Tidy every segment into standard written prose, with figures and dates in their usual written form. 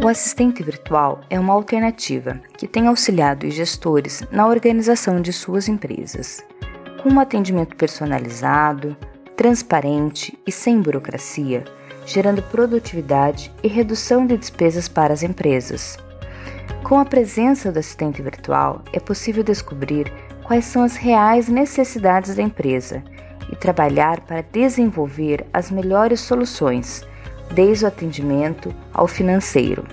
O assistente virtual é uma alternativa que tem auxiliado os gestores na organização de suas empresas, com um atendimento personalizado, transparente e sem burocracia, gerando produtividade e redução de despesas para as empresas. Com a presença do assistente virtual, é possível descobrir quais são as reais necessidades da empresa e trabalhar para desenvolver as melhores soluções, desde o atendimento ao financeiro.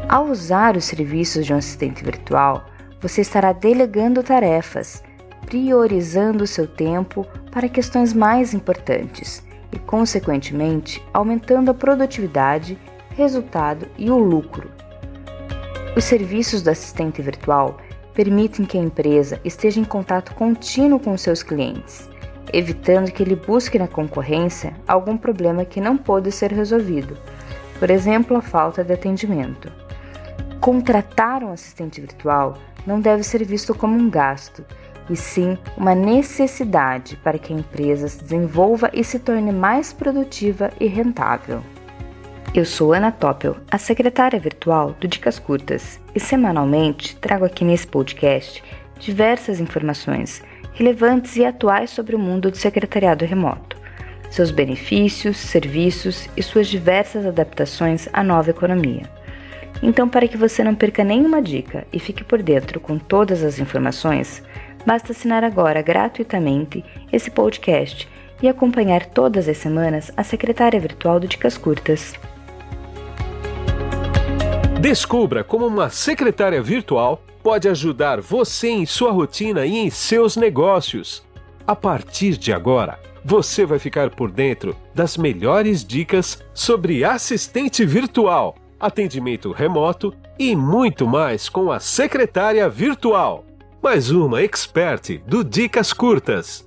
Ao usar os serviços de um assistente virtual, você estará delegando tarefas, priorizando o seu tempo para questões mais importantes e, consequentemente, aumentando a produtividade, resultado e o lucro. Os serviços do assistente virtual permitem que a empresa esteja em contato contínuo com seus clientes, evitando que ele busque na concorrência algum problema que não pôde ser resolvido, por exemplo, a falta de atendimento. Contratar um assistente virtual não deve ser visto como um gasto, e sim uma necessidade para que a empresa se desenvolva e se torne mais produtiva e rentável. Eu sou Ana Toppel, a secretária virtual do Dicas Curtas, e semanalmente trago aqui nesse podcast diversas informações relevantes e atuais sobre o mundo do secretariado remoto, seus benefícios, serviços e suas diversas adaptações à nova economia. Então, para que você não perca nenhuma dica e fique por dentro com todas as informações, basta assinar agora gratuitamente esse podcast e acompanhar todas as semanas a secretária virtual do Dicas Curtas. Descubra como uma secretária virtual pode ajudar você em sua rotina e em seus negócios. A partir de agora, você vai ficar por dentro das melhores dicas sobre assistente virtual, atendimento remoto e muito mais com a secretária virtual. Mais uma expert do Dicas Curtas.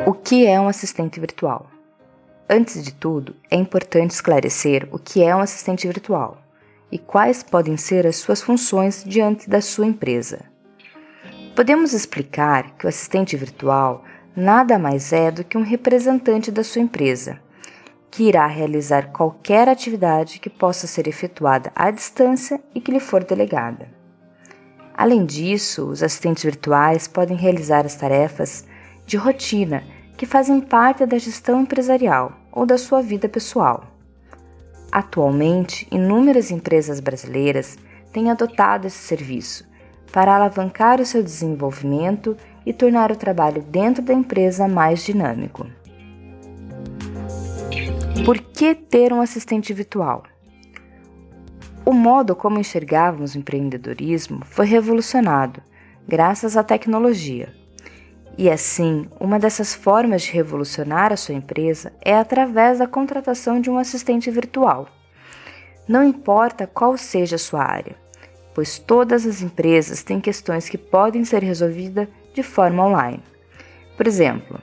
O que é um assistente virtual? Antes de tudo, é importante esclarecer o que é um assistente virtual e quais podem ser as suas funções diante da sua empresa. Podemos explicar que o assistente virtual nada mais é do que um representante da sua empresa, que irá realizar qualquer atividade que possa ser efetuada à distância e que lhe for delegada. Além disso, os assistentes virtuais podem realizar as tarefas de rotina que fazem parte da gestão empresarial ou da sua vida pessoal. Atualmente, inúmeras empresas brasileiras têm adotado esse serviço para alavancar o seu desenvolvimento e tornar o trabalho dentro da empresa mais dinâmico. Por que ter um assistente virtual? O modo como enxergávamos o empreendedorismo foi revolucionado, graças à tecnologia. E assim, uma dessas formas de revolucionar a sua empresa é através da contratação de um assistente virtual. Não importa qual seja a sua área, pois todas as empresas têm questões que podem ser resolvidas de forma online. Por exemplo,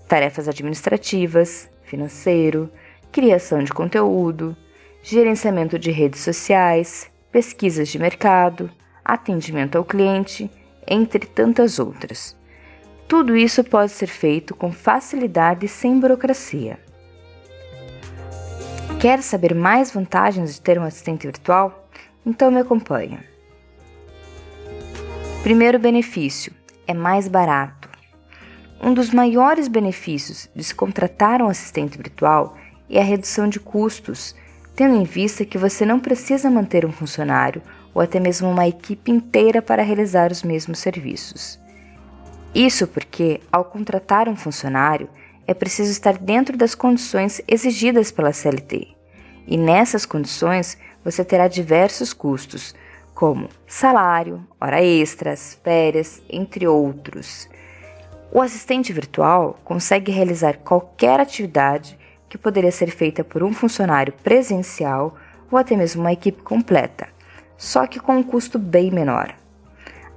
tarefas administrativas, financeiro, criação de conteúdo, gerenciamento de redes sociais, pesquisas de mercado, atendimento ao cliente, entre tantas outras. Tudo isso pode ser feito com facilidade e sem burocracia. Quer saber mais vantagens de ter um assistente virtual? Então me acompanha. Primeiro benefício, é mais barato. Um dos maiores benefícios de se contratar um assistente virtual é a redução de custos, tendo em vista que você não precisa manter um funcionário ou até mesmo uma equipe inteira para realizar os mesmos serviços. Isso porque, ao contratar um funcionário, é preciso estar dentro das condições exigidas pela CLT. E nessas condições, você terá diversos custos, como salário, hora extras, férias, entre outros. O assistente virtual consegue realizar qualquer atividade que poderia ser feita por um funcionário presencial ou até mesmo uma equipe completa, só que com um custo bem menor.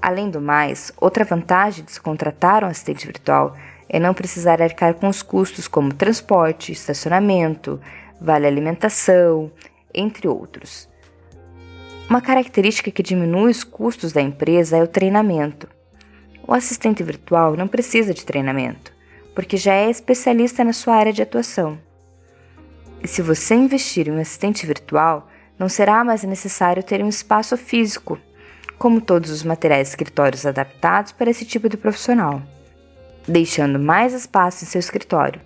Além do mais, outra vantagem de se contratar um assistente virtual é não precisar arcar com os custos como transporte, estacionamento, vale alimentação, entre outros. Uma característica que diminui os custos da empresa é o treinamento. O assistente virtual não precisa de treinamento, porque já é especialista na sua área de atuação. E se você investir em um assistente virtual, não será mais necessário ter um espaço físico, como todos os materiais de escritórios adaptados para esse tipo de profissional, deixando mais espaço em seu escritório,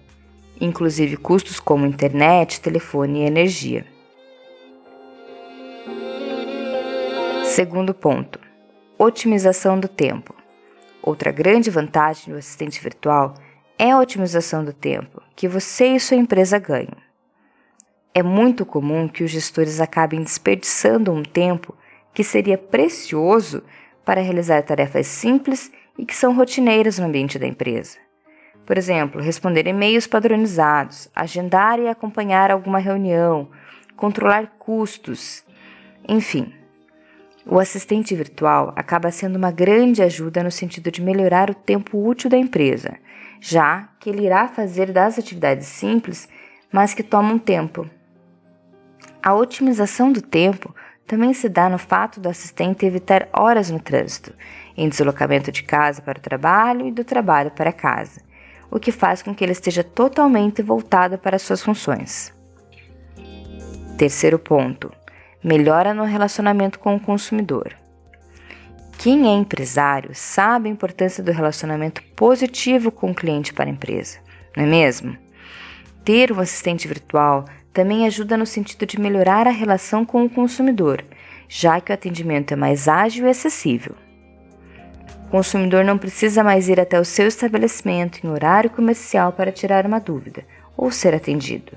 inclusive custos como internet, telefone e energia. Segundo ponto, otimização do tempo. Outra grande vantagem do assistente virtual é a otimização do tempo que você e sua empresa ganham. É muito comum que os gestores acabem desperdiçando um tempo que seria precioso para realizar tarefas simples e que são rotineiras no ambiente da empresa. Por exemplo, responder e-mails padronizados, agendar e acompanhar alguma reunião, controlar custos, enfim. O assistente virtual acaba sendo uma grande ajuda no sentido de melhorar o tempo útil da empresa, já que ele irá fazer das atividades simples, mas que tomam tempo. A otimização do tempo também se dá no fato do assistente evitar horas no trânsito, em deslocamento de casa para o trabalho e do trabalho para casa, o que faz com que ele esteja totalmente voltado para suas funções. Terceiro ponto, melhora no relacionamento com o consumidor. Quem é empresário sabe a importância do relacionamento positivo com o cliente para a empresa, não é mesmo? Ter um assistente virtual também ajuda no sentido de melhorar a relação com o consumidor, já que o atendimento é mais ágil e acessível. O consumidor não precisa mais ir até o seu estabelecimento em horário comercial para tirar uma dúvida ou ser atendido.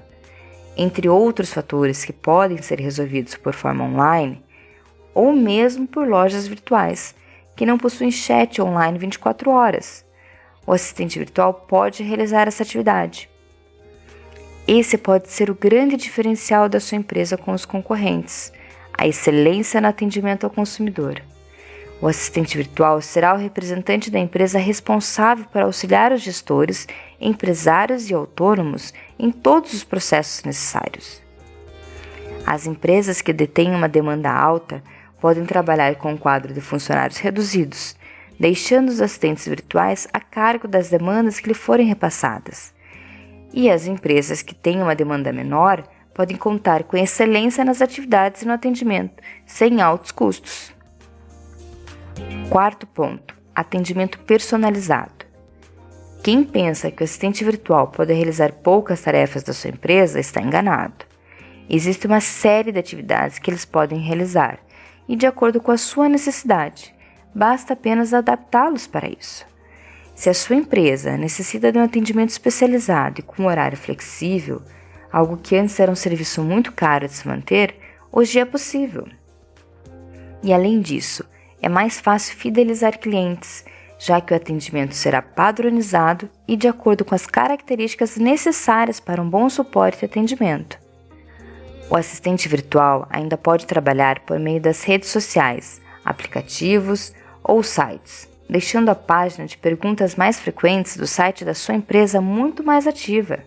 Entre outros fatores que podem ser resolvidos por forma online ou mesmo por lojas virtuais, que não possuem chat online 24 horas. O assistente virtual pode realizar essa atividade. Esse pode ser o grande diferencial da sua empresa com os concorrentes, a excelência no atendimento ao consumidor. O assistente virtual será o representante da empresa responsável por auxiliar os gestores, empresários e autônomos em todos os processos necessários. As empresas que detêm uma demanda alta podem trabalhar com um quadro de funcionários reduzidos, deixando os assistentes virtuais a cargo das demandas que lhe forem repassadas. E as empresas que têm uma demanda menor podem contar com excelência nas atividades e no atendimento, sem altos custos. Quarto ponto, atendimento personalizado. Quem pensa que o assistente virtual pode realizar poucas tarefas da sua empresa está enganado. Existe uma série de atividades que eles podem realizar e de acordo com a sua necessidade, basta apenas adaptá-los para isso. Se a sua empresa necessita de um atendimento especializado e com horário flexível, algo que antes era um serviço muito caro de se manter, hoje é possível. E além disso, é mais fácil fidelizar clientes, já que o atendimento será padronizado e de acordo com as características necessárias para um bom suporte e atendimento. O assistente virtual ainda pode trabalhar por meio das redes sociais, aplicativos ou sites, deixando a página de perguntas mais frequentes do site da sua empresa muito mais ativa.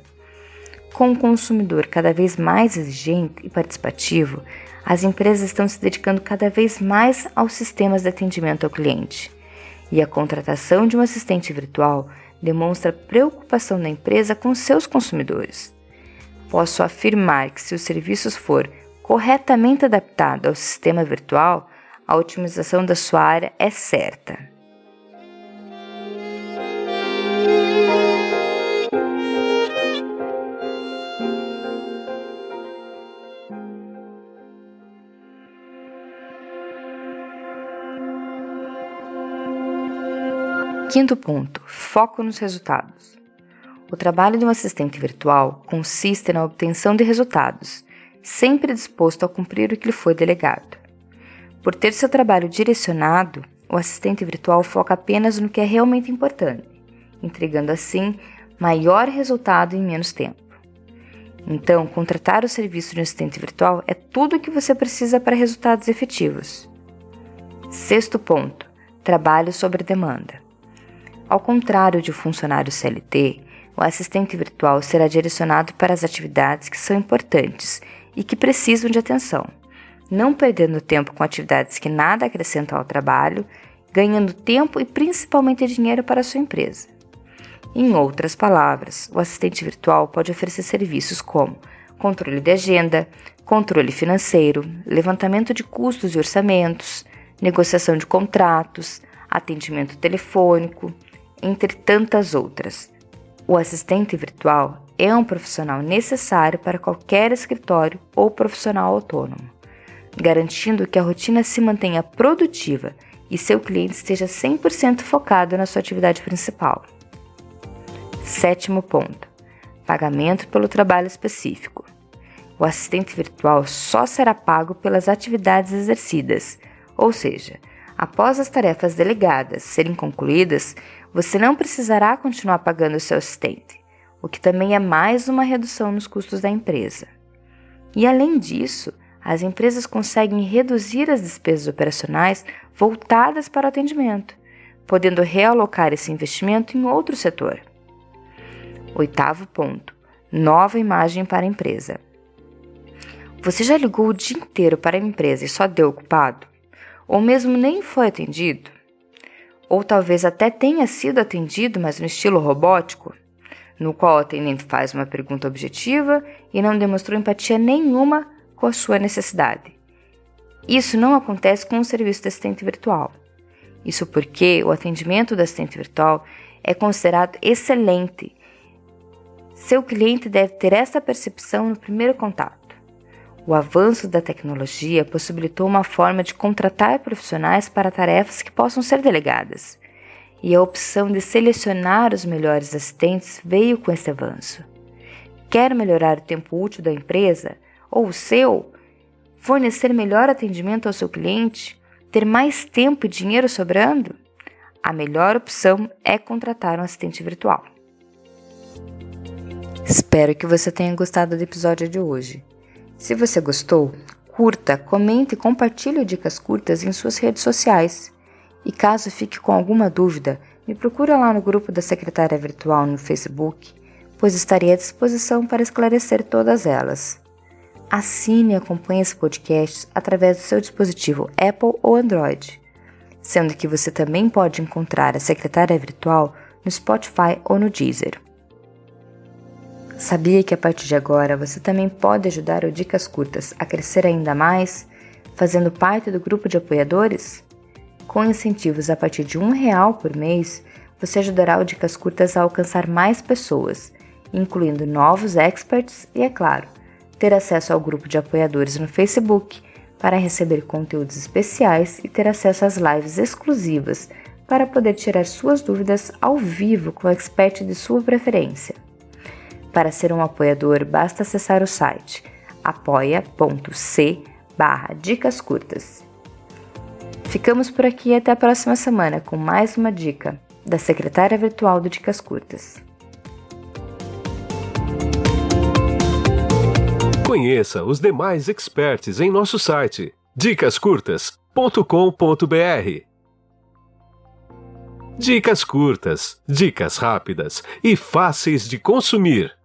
Com o consumidor cada vez mais exigente e participativo, as empresas estão se dedicando cada vez mais aos sistemas de atendimento ao cliente. E a contratação de um assistente virtual demonstra preocupação da empresa com seus consumidores. Posso afirmar que se os serviços for corretamente adaptado ao sistema virtual, a otimização da sua área é certa. Quinto ponto, foco nos resultados. O trabalho de um assistente virtual consiste na obtenção de resultados, sempre disposto a cumprir o que lhe foi delegado. Por ter seu trabalho direcionado, o assistente virtual foca apenas no que é realmente importante, entregando assim maior resultado em menos tempo. Então, contratar o serviço de um assistente virtual é tudo o que você precisa para resultados efetivos. Sexto ponto, trabalho sobre demanda. Ao contrário de um funcionário CLT, O assistente virtual será direcionado para as atividades que são importantes e que precisam de atenção, não perdendo tempo com atividades que nada acrescentam ao trabalho, ganhando tempo e principalmente dinheiro para a sua empresa. Em outras palavras, o assistente virtual pode oferecer serviços como controle de agenda, controle financeiro, levantamento de custos e orçamentos, negociação de contratos, atendimento telefônico, entre tantas outras. O assistente virtual é um profissional necessário para qualquer escritório ou profissional autônomo, garantindo que a rotina se mantenha produtiva e seu cliente esteja 100% focado na sua atividade principal. 7º ponto: pagamento pelo trabalho específico. O assistente virtual só será pago pelas atividades exercidas, ou seja, após as tarefas delegadas serem concluídas, você não precisará continuar pagando o seu assistente, o que também é mais uma redução nos custos da empresa. E além disso, as empresas conseguem reduzir as despesas operacionais voltadas para o atendimento, podendo realocar esse investimento em outro setor. 8º ponto: nova imagem para a empresa. Você já ligou o dia inteiro para a empresa e só deu ocupado? Ou mesmo nem foi atendido? Ou talvez até tenha sido atendido, mas no estilo robótico, no qual o atendente faz uma pergunta objetiva e não demonstrou empatia nenhuma com a sua necessidade. Isso não acontece com o serviço de assistente virtual. Isso porque o atendimento do assistente virtual é considerado excelente. Seu cliente deve ter essa percepção no primeiro contato. O avanço da tecnologia possibilitou uma forma de contratar profissionais para tarefas que possam ser delegadas, e a opção de selecionar os melhores assistentes veio com esse avanço. Quer melhorar o tempo útil da empresa, ou o seu, fornecer melhor atendimento ao seu cliente, ter mais tempo e dinheiro sobrando? A melhor opção é contratar um assistente virtual. Espero que você tenha gostado do episódio de hoje. Se você gostou, curta, comente e compartilhe o Dicas Curtas em suas redes sociais. E caso fique com alguma dúvida, me procura lá no grupo da Secretária Virtual no Facebook, pois estarei à disposição para esclarecer todas elas. Assine e acompanhe esse podcast através do seu dispositivo Apple ou Android, sendo que você também pode encontrar a Secretária Virtual no Spotify ou no Deezer. Sabia que a partir de agora você também pode ajudar o Dicas Curtas a crescer ainda mais, fazendo parte do grupo de apoiadores? Com incentivos a partir de R$1 por mês, você ajudará o Dicas Curtas a alcançar mais pessoas, incluindo novos experts e, é claro, ter acesso ao grupo de apoiadores no Facebook para receber conteúdos especiais e ter acesso às lives exclusivas para poder tirar suas dúvidas ao vivo com o expert de sua preferência. Para ser um apoiador, basta acessar o site apoia.c/dicascurtas. Ficamos por aqui e até a próxima semana com mais uma dica da Secretária Virtual do Dicas Curtas. Conheça os demais experts em nosso site dicascurtas.com.br. Dicas curtas, dicas rápidas e fáceis de consumir.